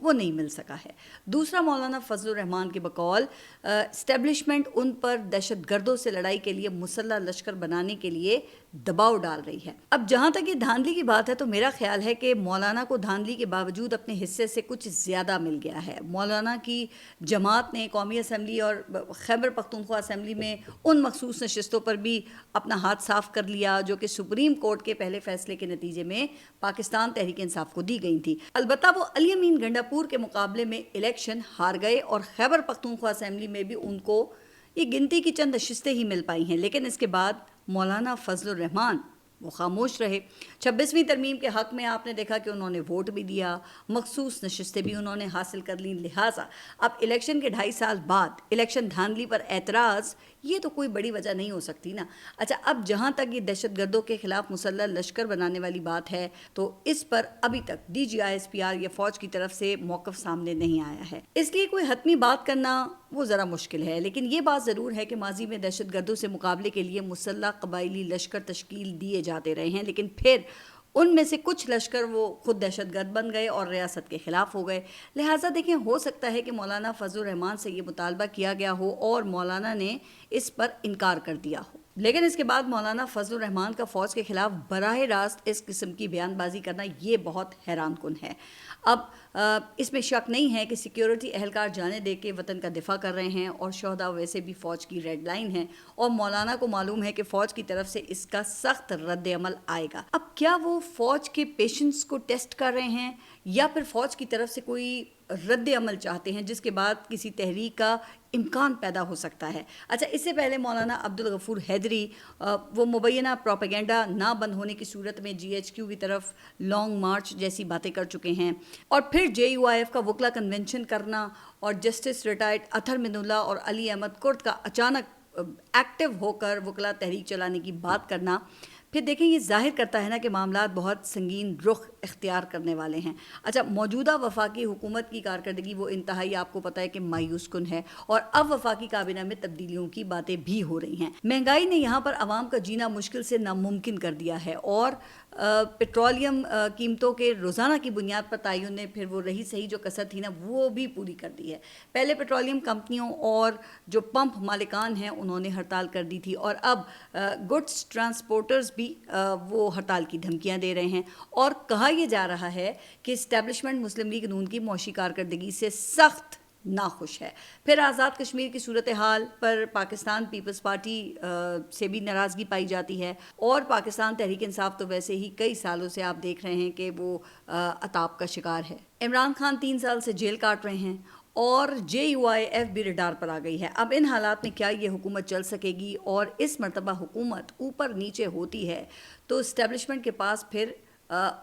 وہ نہیں مل سکا ہے۔ دوسرا، مولانا فضل الرحمان کے بقول اسٹیبلشمنٹ ان پر دہشت گردوں سے لڑائی کے لیے مسلح لشکر بنانے کے لیے دباؤ ڈال رہی ہے۔ اب جہاں تک یہ دھاندلی کی بات ہے تو میرا خیال ہے کہ مولانا کو دھاندلی کے باوجود اپنے حصے سے کچھ زیادہ مل گیا ہے۔ مولانا کی جماعت نے قومی اسمبلی اور خیبر پختونخوا اسمبلی میں ان مخصوص نشستوں پر بھی اپنا ہاتھ صاف کر لیا جو کہ سپریم کورٹ کے پہلے فیصلے کے نتیجے میں پاکستان تحریک انصاف کو دی گئی تھی۔ البتہ وہ علی امین گنڈا پور کے مقابلے میں الیکشن ہار گئے اور خیبر پختونخوا اسمبلی میں بھی ان کو یہ گنتی کی چند نشستیں ہی مل پائی ہیں، لیکن اس کے بعد مولانا فضل الرحمان وہ خاموش رہے۔ 26ویں ترمیم کے حق میں آپ نے دیکھا کہ انہوں نے ووٹ بھی دیا، مخصوص نشستیں بھی انہوں نے حاصل کر لیں، لہٰذا اب الیکشن کے 2.5 سال بعد الیکشن دھاندلی پر اعتراض یہ تو کوئی بڑی وجہ نہیں ہو سکتی نا۔ اچھا، اب جہاں تک یہ دہشت گردوں کے خلاف مسلح لشکر بنانے والی بات ہے تو اس پر ابھی تک DGISPR یا فوج کی طرف سے موقف سامنے نہیں آیا ہے، اس لیے کوئی حتمی بات کرنا وہ ذرا مشکل ہے۔ لیکن یہ بات ضرور ہے کہ ماضی میں دہشت گردوں سے مقابلے کے لیے مسلح قبائلی لشکر تشکیل دیے جاتے رہے ہیں، لیکن پھر ان میں سے کچھ لشکر وہ خود دہشت گرد بن گئے اور ریاست کے خلاف ہو گئے۔ لہٰذا دیکھیں، ہو سکتا ہے کہ مولانا فضل الرحمان سے یہ مطالبہ کیا گیا ہو اور مولانا نے اس پر انکار کر دیا ہو، لیکن اس کے بعد مولانا فضل الرحمان کا فوج کے خلاف براہ راست اس قسم کی بیان بازی کرنا یہ بہت حیران کن ہے۔ اب اس میں شک نہیں ہے کہ سیکیورٹی اہلکار جانے دے کے وطن کا دفاع کر رہے ہیں اور شہداء ویسے بھی فوج کی ریڈ لائن ہیں اور مولانا کو معلوم ہے کہ فوج کی طرف سے اس کا سخت رد عمل آئے گا۔ اب کیا وہ فوج کے پیشنس کو ٹیسٹ کر رہے ہیں یا پھر فوج کی طرف سے کوئی رد عمل چاہتے ہیں جس کے بعد کسی تحریک کا امکان پیدا ہو سکتا ہے؟ اچھا، اس سے پہلے مولانا عبدالغفور حیدری وہ مبینہ پروپیگنڈا نہ بند ہونے کی صورت میں GHQ کی طرف لانگ مارچ جیسی باتیں کر چکے ہیں، اور پھر JUIF کا وکلا کنونشن کرنا اور جسٹس ریٹائرڈ اطہر من اللہ اور علی احمد کرد کا اچانک ایکٹیو ہو کر وکلا تحریک چلانے کی بات کرنا، پھر دیکھیں یہ ظاہر کرتا ہے نا کہ معاملات بہت سنگین رخ اختیار کرنے والے ہیں۔ اچھا، موجودہ وفاقی حکومت کی کارکردگی وہ انتہائی آپ کو پتہ ہے کہ مایوس کن ہے اور اب وفاقی کابینہ میں تبدیلیوں کی باتیں بھی ہو رہی ہیں۔ مہنگائی نے یہاں پر عوام کا جینا مشکل سے ناممکن کر دیا ہے اور پیٹرولیم قیمتوں کے روزانہ کی بنیاد پر تعین نے پھر وہ رہی صحیح جو کسر تھی نا وہ بھی پوری کر دی ہے۔ پہلے پیٹرولیم کمپنیوں اور جو پمپ مالکان ہیں انہوں نے ہڑتال کر دی تھی اور اب گڈس ٹرانسپورٹرز بھی وہ ہڑتال کی دھمکیاں دے رہے ہیں اور کہا یہ جا رہا ہے کہ اسٹیبلشمنٹ مسلم لیگ نون کی معاشی کارکردگی سے سخت ناخوش ہے۔ پھر آزاد کشمیر کی صورتحال پر پاکستان پیپلز پارٹی سے بھی ناراضگی پائی جاتی ہے اور پاکستان تحریک انصاف تو ویسے ہی کئی سالوں سے آپ دیکھ رہے ہیں کہ وہ عطاب کا شکار ہے۔ عمران خان 3 سال سے جیل کاٹ رہے ہیں اور JUIF بھی ریڈار پر آ گئی ہے۔ اب ان حالات میں کیا یہ حکومت چل سکے گی؟ اور اس مرتبہ حکومت اوپر نیچے ہوتی ہے تو اسٹیبلشمنٹ کے پاس پھر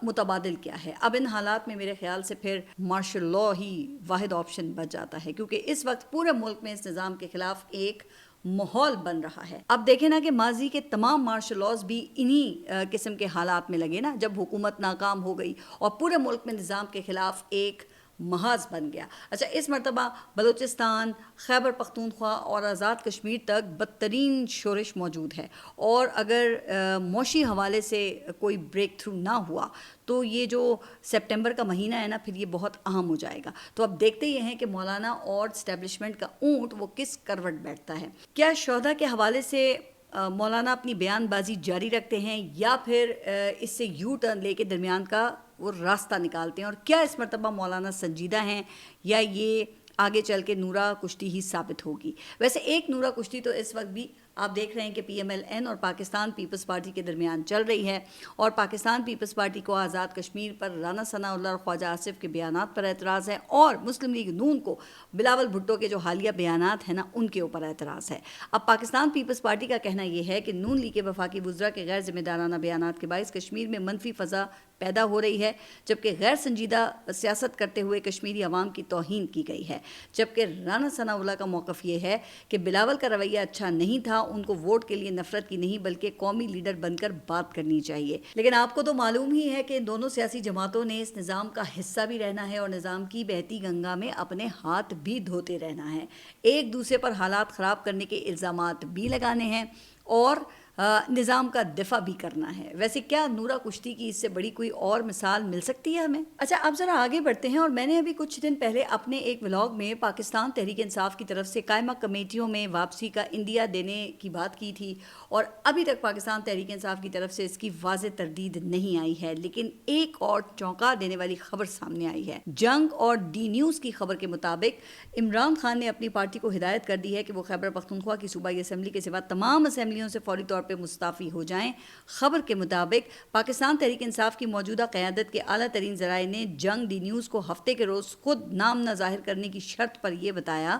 متبادل کیا ہے؟ اب ان حالات میں میرے خیال سے پھر مارشل لاء ہی واحد آپشن بچ جاتا ہے، کیونکہ اس وقت پورے ملک میں اس نظام کے خلاف ایک ماحول بن رہا ہے۔ اب دیکھیں نا کہ ماضی کے تمام مارشل لاز بھی انہی قسم کے حالات میں لگے نا، جب حکومت ناکام ہو گئی اور پورے ملک میں نظام کے خلاف ایک محاذ بن گیا۔ اچھا، اس مرتبہ بلوچستان، خیبر پختونخوا اور آزاد کشمیر تک بدترین شورش موجود ہے اور اگر معاشی حوالے سے کوئی بریک تھرو نہ ہوا تو یہ جو سپٹمبر کا مہینہ ہے نا پھر یہ بہت اہم ہو جائے گا۔ تو اب دیکھتے یہ ہیں کہ مولانا اور اسٹیبلشمنٹ کا اونٹ وہ کس کروٹ بیٹھتا ہے۔ کیا شہداء کے حوالے سے مولانا اپنی بیان بازی جاری رکھتے ہیں یا پھر اس سے یو ٹرن لے کے درمیان کا وہ راستہ نکالتے ہیں، اور کیا اس مرتبہ مولانا سنجیدہ ہیں یا یہ آگے چل کے نورا کشتی ہی ثابت ہوگی؟ ویسے ایک نورا کشتی تو اس وقت بھی آپ دیکھ رہے ہیں کہ PMLN اور پاکستان پیپلز پارٹی کے درمیان چل رہی ہے اور پاکستان پیپلز پارٹی کو آزاد کشمیر پر رانا ثناء اللہ اور خواجہ آصف کے بیانات پر اعتراض ہے اور مسلم لیگ نون کو بلاول بھٹو کے جو حالیہ بیانات ہیں نا ان کے اوپر اعتراض ہے۔ اب پاکستان پیپلز پارٹی کا کہنا یہ ہے کہ نون لیگ کے وفاقی وزراء کے غیر ذمہ دارانہ بیانات کے باعث کشمیر میں منفی فضا پیدا ہو رہی ہے، جبکہ غیر سنجیدہ سیاست کرتے ہوئے کشمیری عوام کی توہین کی گئی ہے، جبکہ رانا ثناء اللہ کا موقف یہ ہے کہ بلاول کا رویہ اچھا نہیں تھا، ان کو ووٹ کے لیے نفرت کی نہیں بلکہ قومی لیڈر بن کر بات کرنی چاہیے۔ لیکن آپ کو تو معلوم ہی ہے کہ دونوں سیاسی جماعتوں نے اس نظام کا حصہ بھی رہنا ہے اور نظام کی بہتی گنگا میں اپنے ہاتھ بھی دھوتے رہنا ہے، ایک دوسرے پر حالات خراب کرنے کے الزامات بھی لگانے ہیں اور نظام کا دفاع بھی کرنا ہے. ویسے کیا نورا کشتی کی اس سے بڑی کوئی اور مثال مل سکتی ہے ہمیں؟ اچھا اب ذرا آگے بڑھتے ہیں. اور میں نے ابھی کچھ دن پہلے اپنے ایک ولاگ میں پاکستان تحریک انصاف کی طرف سے قائمہ کمیٹیوں میں واپسی کا عندیہ دینے کی بات کی تھی، اور ابھی تک پاکستان تحریک انصاف کی طرف سے اس کی واضح تردید نہیں آئی ہے. لیکن ایک اور چونکا دینے والی خبر سامنے آئی ہے. جنگ اور ڈی نیوز کی خبر کے مطابق عمران خان نے اپنی پارٹی کو ہدایت کر دی ہے کہ وہ خیبر پختونخوا کی صوبائی اسمبلی کے سوا تمام اسمبلیوں سے فوری طور پہ مستعفی ہو جائیں. خبر کے مطابق پاکستان تحریک انصاف کی موجودہ قیادت کے اعلیٰ ترین ذرائع نے جنگ ڈی نیوز کو ہفتے کے روز خود نام نہ ظاہر کرنے کی شرط پر یہ بتایا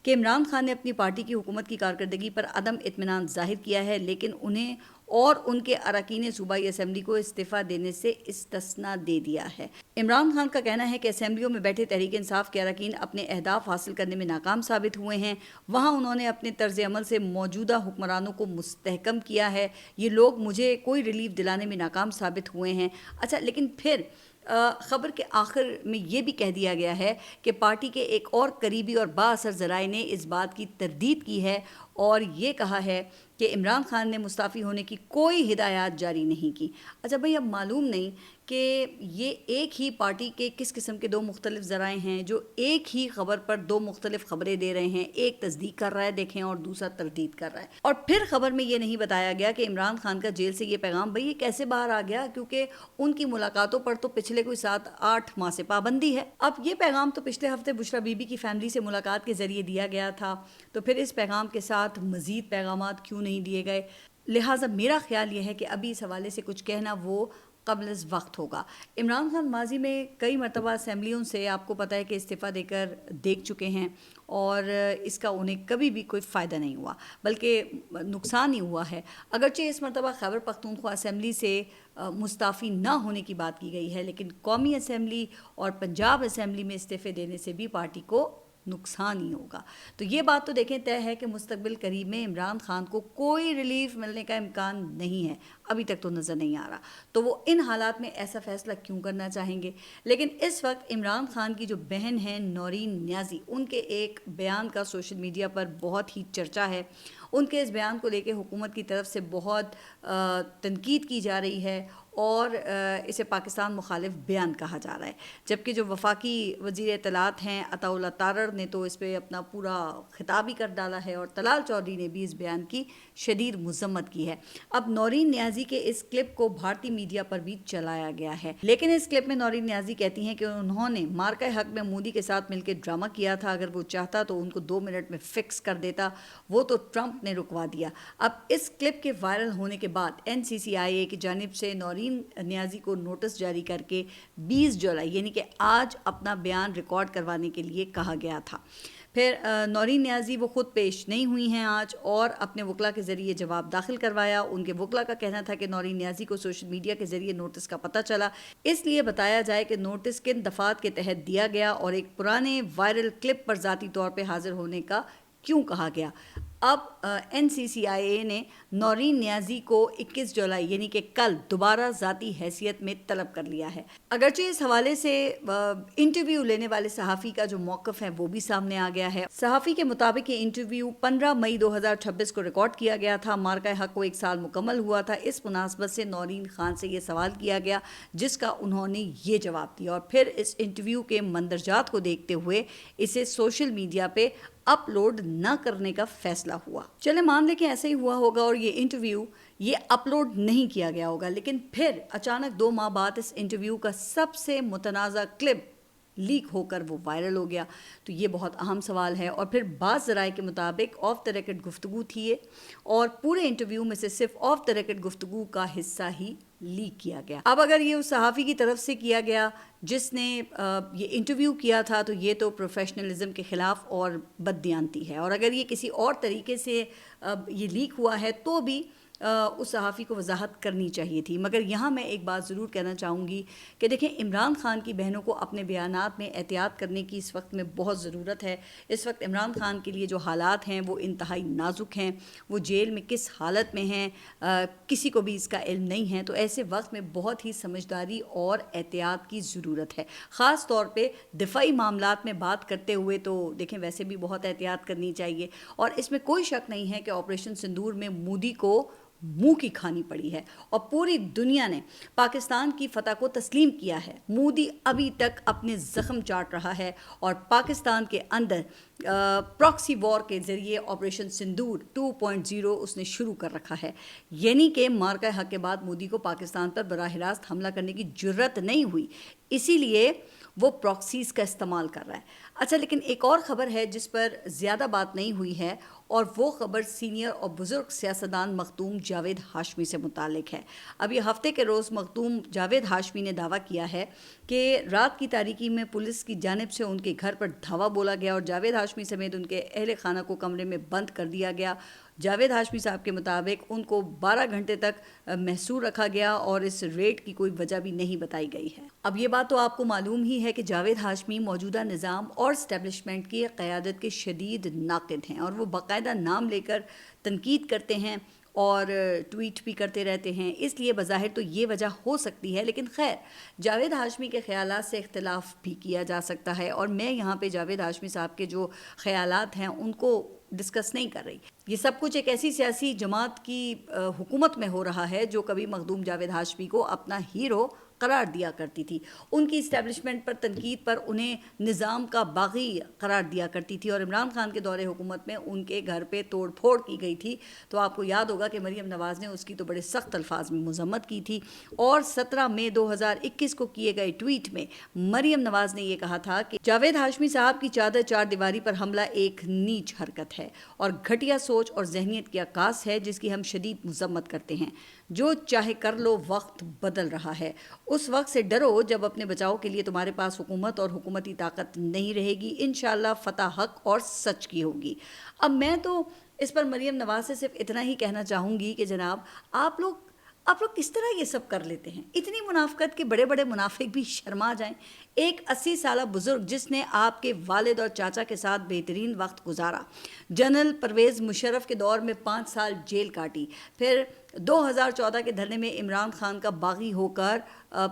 کہ عمران خان نے اپنی پارٹی کی حکومت کی کارکردگی پر عدم اطمینان ظاہر کیا ہے، لیکن انہیں اور ان کے اراکین صوبائی اسمبلی کو استعفیٰ دینے سے استثناء دے دیا ہے. عمران خان کا کہنا ہے کہ اسمبلیوں میں بیٹھے تحریک انصاف کے اراکین اپنے اہداف حاصل کرنے میں ناکام ثابت ہوئے ہیں. وہاں انہوں نے اپنے طرز عمل سے موجودہ حکمرانوں کو مستحکم کیا ہے. یہ لوگ مجھے کوئی ریلیف دلانے میں ناکام ثابت ہوئے ہیں. اچھا لیکن پھر خبر کے آخر میں یہ بھی کہہ دیا گیا ہے کہ پارٹی کے ایک اور قریبی اور با اثر ذرائع نے اس بات کی تردید کی ہے اور یہ کہا ہے کہ عمران خان نے مستعفی ہونے کی کوئی ہدایات جاری نہیں کی. اچھا بھائی اب معلوم نہیں کہ یہ ایک ہی پارٹی کے کس قسم کے دو مختلف ذرائع ہیں جو ایک ہی خبر پر دو مختلف خبریں دے رہے ہیں. ایک تصدیق کر رہا ہے دیکھیں اور دوسرا تردید کر رہا ہے. اور پھر خبر میں یہ نہیں بتایا گیا کہ عمران خان کا جیل سے یہ پیغام بھائی یہ کیسے باہر آ گیا، کیونکہ ان کی ملاقاتوں پر تو پچھلے کوئی 7-8 ماہ سے پابندی ہے. اب یہ پیغام تو پچھلے ہفتے بشرا بی بی کی فیملی سے ملاقات کے ذریعے دیا گیا تھا، تو پھر اس پیغام کے ساتھ مزید پیغامات کیوں نہیں دیے گئے؟ لہٰذا میرا خیال یہ ہے کہ ابھی اس حوالے سے کچھ کہنا وہ قبل از وقت ہوگا. عمران خان ماضی میں کئی مرتبہ اسمبلیوں سے آپ کو پتہ ہے کہ استعفیٰ دے کر دیکھ چکے ہیں اور اس کا انہیں کبھی بھی کوئی فائدہ نہیں ہوا بلکہ نقصان ہی ہوا ہے. اگرچہ اس مرتبہ خیبر پختونخوا اسمبلی سے مستعفی نہ ہونے کی بات کی گئی ہے، لیکن قومی اسمبلی اور پنجاب اسمبلی میں استعفے دینے سے بھی پارٹی کو نقصان ہی ہوگا. تو یہ بات تو دیکھیں طے ہے کہ مستقبل قریب میں عمران خان کو کوئی ریلیف ملنے کا امکان نہیں ہے، ابھی تک تو نظر نہیں آ رہا. تو وہ ان حالات میں ایسا فیصلہ کیوں کرنا چاہیں گے؟ لیکن اس وقت عمران خان کی جو بہن ہیں نورین نیازی، ان کے ایک بیان کا سوشل میڈیا پر بہت ہی چرچا ہے. ان کے اس بیان کو لے کے حکومت کی طرف سے بہت تنقید کی جا رہی ہے اور اسے پاکستان مخالف بیان کہا جا رہا ہے. جبکہ جو وفاقی وزیر اطلاعات ہیں عطا اللہ تارڑ نے تو اس پہ اپنا پورا خطاب ہی کر ڈالا ہے اور طلال چودھری نے بھی اس بیان کی شدید مذمت کی ہے. اب نورین نیازی کے اس کلپ کو بھارتی میڈیا پر بھی چلایا گیا ہے، لیکن اس کلپ میں نورین نیازی کہتی ہیں کہ انہوں نے مارکہ حق میں مودی کے ساتھ مل کے ڈرامہ کیا تھا. اگر وہ چاہتا تو ان کو 2 منٹ میں فکس کر دیتا، وہ تو ٹرمپ نے رکوا دیا. اب اس کلپ کے وائرل ہونے کے بعد NCCIA کی جانب سے نورین نیازی کو نوٹس جاری کر کے 20 جولائی یعنی کہ آج اپنا بیان ریکارڈ کروانے کے لیے کہا گیا تھا. پھر نورین نیازی وہ خود پیش نہیں ہوئی ہیں آج اور اپنے وکلا کے ذریعے جواب داخل کروایا. ان کے وکلا کا کہنا تھا کہ نورین نیازی کو سوشل میڈیا کے ذریعے نوٹس کا پتہ چلا، اس لیے بتایا جائے کہ نوٹس کن دفعات کے تحت دیا گیا اور ایک پرانے وائرل کلپ پر ذاتی طور پہ حاضر ہونے کا کیوں کہا گیا. اب NCCIA نے نورین نیازی کو 21 جولائی یعنی کہ کل دوبارہ ذاتی حیثیت میں طلب کر لیا ہے. اگرچہ اس حوالے سے انٹرویو لینے والے صحافی کا جو موقف ہے وہ بھی سامنے آ گیا ہے. صحافی کے مطابق یہ انٹرویو 15 مئی 2026 کو ریکارڈ کیا گیا تھا. مارکہ حق کو 1 سال مکمل ہوا تھا. اس مناسبت سے نورین خان سے یہ سوال کیا گیا جس کا انہوں نے یہ جواب دیا اور پھر اس انٹرویو کے مندرجات کو دیکھتے ہوئے اسے سوشل میڈیا پہ اپلوڈ نہ کرنے کا فیصلہ ہوا. چلے مان لیں کہ ایسا ہی ہوا ہوگا اور یہ انٹرویو یہ اپلوڈ نہیں کیا گیا ہوگا، لیکن پھر اچانک 2 ماہ بعد اس انٹرویو کا سب سے متنازع کلپ لیک ہو کر وہ وائرل ہو گیا. تو یہ بہت اہم سوال ہے. اور پھر بعض ذرائع کے مطابق آف دا ریکارڈ گفتگو تھی یہ اور پورے انٹرویو میں سے صرف آف دا ریکارڈ گفتگو کا حصہ ہی لیک کیا گیا. اب اگر یہ اس صحافی کی طرف سے کیا گیا جس نے یہ انٹرویو کیا تھا تو یہ تو پروفیشنلزم کے خلاف اور بددیانتی ہے، اور اگر یہ کسی اور طریقے سے یہ لیک ہوا ہے تو بھی اس صحافی کو وضاحت کرنی چاہیے تھی. مگر یہاں میں ایک بات ضرور کہنا چاہوں گی کہ دیکھیں عمران خان کی بہنوں کو اپنے بیانات میں احتیاط کرنے کی اس وقت میں بہت ضرورت ہے. اس وقت عمران خان کے لیے جو حالات ہیں وہ انتہائی نازک ہیں. وہ جیل میں کس حالت میں ہیں کسی کو بھی اس کا علم نہیں ہے. تو ایسے وقت میں بہت ہی سمجھداری اور احتیاط کی ضرورت ہے، خاص طور پہ دفاعی معاملات میں بات کرتے ہوئے. تو دیکھیں ویسے بھی بہت احتیاط کرنی چاہیے اور اس میں کوئی شک نہیں ہے کہ آپریشن سندور میں مودی کو منہ کی کھانی پڑی ہے اور پوری دنیا نے پاکستان کی فتح کو تسلیم کیا ہے۔ مودی ابھی تک اپنے زخم چاٹ رہا ہے اور پاکستان کے اندر پراکسی وار کے ذریعے آپریشن سندور 2.0 اس نے شروع کر رکھا ہے، یعنی کہ مارکہ حق کے بعد مودی کو پاکستان پر براہ راست حملہ کرنے کی جرت نہیں ہوئی، اسی لیے وہ پراکسیز کا استعمال کر رہا ہے۔ اچھا، لیکن ایک اور خبر ہے جس پر زیادہ بات نہیں ہوئی ہے، اور وہ خبر سینئر اور بزرگ سیاستدان مخدوم جاوید ہاشمی سے متعلق ہے۔ اب یہ ہفتے کے روز مخدوم جاوید ہاشمی نے دعویٰ کیا ہے کہ رات کی تاریکی میں پولیس کی جانب سے ان کے گھر پر دھاوا بولا گیا اور جاوید ہاشمی سمیت ان کے اہل خانہ کو کمرے میں بند کر دیا گیا۔ جاوید ہاشمی صاحب کے مطابق ان کو 12 گھنٹے تک محصور رکھا گیا اور اس ریڈ کی کوئی وجہ بھی نہیں بتائی گئی ہے۔ اب یہ بات تو آپ کو معلوم ہی ہے کہ جاوید ہاشمی موجودہ نظام اور اسٹیبلشمنٹ کی قیادت کے شدید ناقد ہیں، اور وہ باقاعدہ نام لے کر تنقید کرتے ہیں اور ٹویٹ بھی کرتے رہتے ہیں، اس لیے بظاہر تو یہ وجہ ہو سکتی ہے، لیکن خیر جاوید ہاشمی کے خیالات سے اختلاف بھی کیا جا سکتا ہے، اور میں یہاں پہ جاوید ہاشمی صاحب کے جو خیالات ہیں ان کو ڈسکس نہیں کر رہی۔ یہ سب کچھ ایک ایسی سیاسی جماعت کی حکومت میں ہو رہا ہے جو کبھی مخدوم جاوید ہاشمی کو اپنا ہیرو قرار دیا کرتی تھی، ان کی اسٹیبلشمنٹ پر تنقید پر انہیں نظام کا باغی قرار دیا کرتی تھی، اور عمران خان کے دور حکومت میں ان کے گھر پہ توڑ پھوڑ کی گئی تھی، تو آپ کو یاد ہوگا کہ مریم نواز نے اس کی تو بڑے سخت الفاظ میں مذمت کی تھی، اور 17 مئی 2021 کو کیے گئے ٹویٹ میں مریم نواز نے یہ کہا تھا کہ جاوید ہاشمی صاحب کی چادر چار دیواری پر حملہ ایک نیچ حرکت ہے اور گھٹیا سوچ اور ذہنیت کی عکاس ہے جس کی ہم شدید مذمت کرتے ہیں۔ جو چاہے کر لو، وقت بدل رہا ہے، اس وقت سے ڈرو جب اپنے بچاؤ کے لیے تمہارے پاس حکومت اور حکومتی طاقت نہیں رہے گی، انشاءاللہ فتح حق اور سچ کی ہوگی۔ اب میں تو اس پر مریم نواز سے صرف اتنا ہی کہنا چاہوں گی کہ جناب آپ لوگ کس طرح یہ سب کر لیتے ہیں؟ اتنی منافقت کے بڑے بڑے منافق بھی شرما جائیں۔ ایک 80 سالہ بزرگ جس نے آپ کے والد اور چاچا کے ساتھ بہترین وقت گزارا، جنرل پرویز مشرف کے دور میں 5 سال جیل کاٹی، پھر 2014 کے دھرنے میں عمران خان کا باغی ہو کر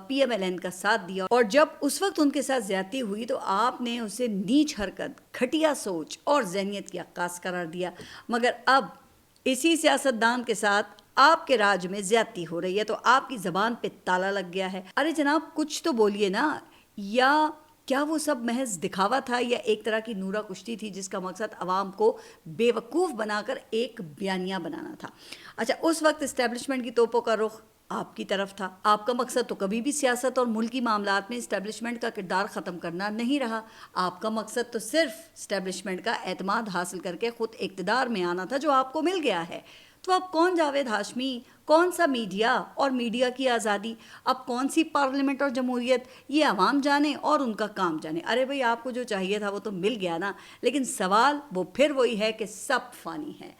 پی ایم ایل این کا ساتھ دیا، اور جب اس وقت ان کے ساتھ زیادتی ہوئی تو آپ نے اسے نیچ حرکت، گھٹیا سوچ اور ذہنیت کی عکاس قرار دیا، مگر اب اسی سیاستدان کے ساتھ آپ کے راج میں زیادتی ہو رہی ہے تو آپ کی زبان پہ تالا لگ گیا ہے۔ ارے جناب کچھ تو بولیے نا، یا کیا وہ سب محض دکھاوا تھا یا ایک طرح کی نورہ کشتی تھی جس کا مقصد عوام کو بے وقوف بنا کر ایک بیانیہ بنانا تھا؟ اچھا، اس وقت اسٹیبلشمنٹ کی توپوں کا رخ آپ کی طرف تھا، آپ کا مقصد تو کبھی بھی سیاست اور ملکی معاملات میں اسٹیبلشمنٹ کا کردار ختم کرنا نہیں رہا، آپ کا مقصد تو صرف اسٹیبلشمنٹ کا اعتماد حاصل کر کے خود اقتدار میں آنا تھا، جو آپ کو مل گیا ہے۔ تو اب کون جاوید ہاشمی، کون سا میڈیا اور میڈیا کی آزادی، اب کون سی پارلیمنٹ اور جمہوریت، یہ عوام جانے اور ان کا کام جانے۔ ارے بھئی آپ کو جو چاہیے تھا وہ تو مل گیا نا، لیکن سوال وہ پھر وہی ہے کہ سب فانی ہے۔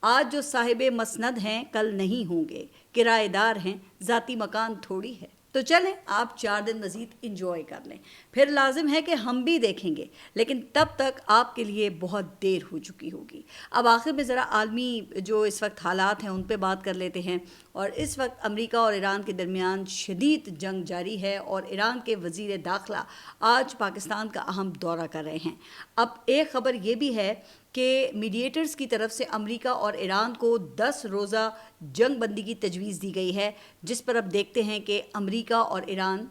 آج جو صاحب مسند ہیں کل نہیں ہوں گے، کرایہ دار ہیں، ذاتی مکان تھوڑی ہے۔ تو چلیں آپ 4 دن مزید انجوائے کر لیں، پھر لازم ہے کہ ہم بھی دیکھیں گے، لیکن تب تک آپ کے لیے بہت دیر ہو چکی ہوگی۔ اب آخر میں ذرا عالمی جو اس وقت حالات ہیں ان پہ بات کر لیتے ہیں، اور اس وقت امریکہ اور ایران کے درمیان شدید جنگ جاری ہے، اور ایران کے وزیر داخلہ آج پاکستان کا اہم دورہ کر رہے ہیں۔ اب ایک خبر یہ بھی ہے کہ میڈیٹرز کی طرف سے امریکہ اور ایران کو 10 روزہ جنگ بندی کی تجویز دی گئی ہے، جس پر اب دیکھتے ہیں کہ امریکہ اور ایران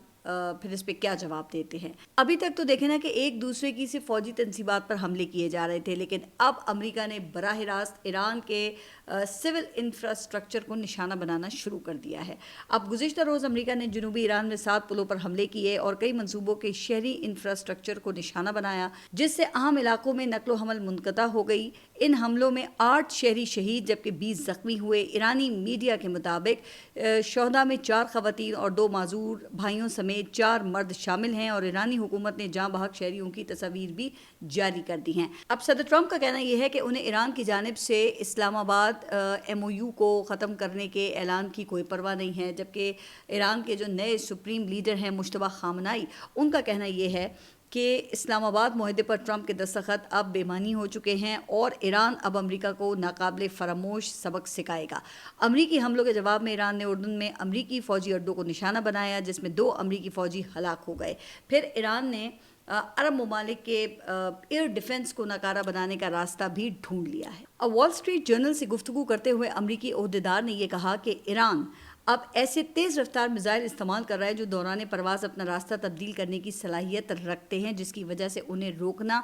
پھر اس پہ کیا جواب دیتے ہیں۔ ابھی تک تو دیکھیں نا کہ ایک دوسرے کی صرف فوجی تنصیبات پر حملے کیے جا رہے تھے، لیکن اب امریکہ نے براہ راست ایران کے سول انفراسٹرکچر کو نشانہ بنانا شروع کر دیا ہے۔ اب گزشتہ روز امریکہ نے جنوبی ایران میں 7 پلوں پر حملے کیے اور کئی منصوبوں کے شہری انفراسٹرکچر کو نشانہ بنایا، جس سے اہم علاقوں میں نقل و حمل منقطع ہو گئی۔ ان حملوں میں 8 شہری شہید جبکہ 20 زخمی ہوئے۔ ایرانی میڈیا کے مطابق شہداء میں 4 خواتین اور 2 معذور بھائیوں سمیت 4 مرد شامل ہیں، اور ایرانی حکومت نے جاں بحق شہریوں کی تصاویر بھی جاری کر دی ہیں۔ اب صدر ٹرمپ کا کہنا یہ ہے کہ انہیں ایران کی جانب سے اسلام آباد ایم او یو کو ختم کرنے کے اعلان کی کوئی پرواہ نہیں ہے، جبکہ ایران کے جو نئے سپریم لیڈر ہیں مجتبیٰ خامنائی، ان کا کہنا یہ ہے کہ اسلام آباد معاہدے پر ٹرمپ کے دستخط اب بے معنی ہو چکے ہیں اور ایران اب امریکہ کو ناقابل فراموش سبق سکھائے گا۔ امریکی حملوں کے جواب میں ایران نے اردن میں امریکی فوجی اڈوں کو نشانہ بنایا، جس میں 2 امریکی فوجی ہلاک ہو گئے۔ پھر ایران نے عرب ممالک کے ایئر ڈیفنس کو ناکارہ بنانے کا راستہ بھی ڈھونڈ لیا ہے۔ اب وال اسٹریٹ جرنل سے گفتگو کرتے ہوئے امریکی عہدیدار نے یہ کہا کہ ایران اب ایسے تیز رفتار میزائل استعمال کر رہا ہے جو دوران پرواز اپنا راستہ تبدیل کرنے کی صلاحیت رکھتے ہیں، جس کی وجہ سے انہیں روکنا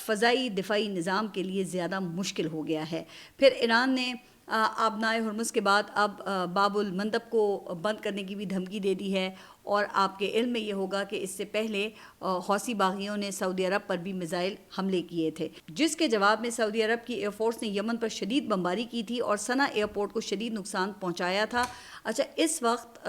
فضائی دفاعی نظام کے لیے زیادہ مشکل ہو گیا ہے۔ پھر ایران نے آبنائے ہرمز کے بعد اب باب المندب کو بند کرنے کی بھی دھمکی دے دی ہے، اور آپ کے علم میں یہ ہوگا کہ اس سے پہلے حوثی باغیوں نے سعودی عرب پر بھی میزائل حملے کیے تھے، جس کے جواب میں سعودی عرب کی ایئر فورس نے یمن پر شدید بمباری کی تھی اور صنعا ایئرپورٹ کو شدید نقصان پہنچایا تھا۔ اچھا، اس وقت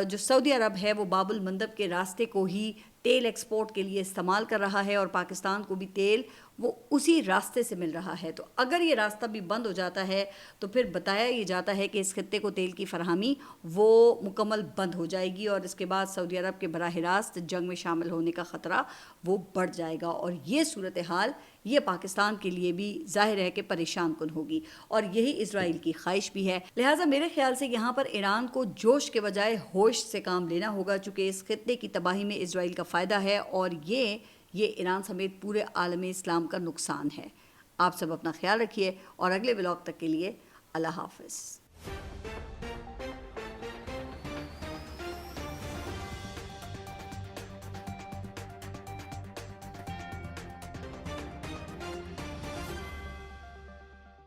جو سعودی عرب ہے وہ باب المندب کے راستے کو ہی تیل ایکسپورٹ کے لیے استعمال کر رہا ہے، اور پاکستان کو بھی تیل وہ اسی راستے سے مل رہا ہے۔ تو اگر یہ راستہ بھی بند ہو جاتا ہے تو پھر بتایا یہ جاتا ہے کہ اس خطے کو تیل کی فراہمی وہ مکمل بند ہو جائے گی، اور اس کے بعد سعودی عرب کے براہ راست جنگ میں شامل ہونے کا خطرہ وہ بڑھ جائے گا، اور یہ صورتحال یہ پاکستان کے لیے بھی ظاہر ہے کہ پریشان کن ہوگی، اور یہی اسرائیل کی خواہش بھی ہے۔ لہٰذا میرے خیال سے یہاں پر ایران کو جوش کے بجائے ہوش سے کام لینا ہوگا، چونکہ اس خطے کی تباہی میں اسرائیل کا فائدہ ہے، اور یہ ایران سمیت پورے عالم اسلام کا نقصان ہے۔ آپ سب اپنا خیال رکھیے، اور اگلے ولاگ تک کے لیے اللہ حافظ۔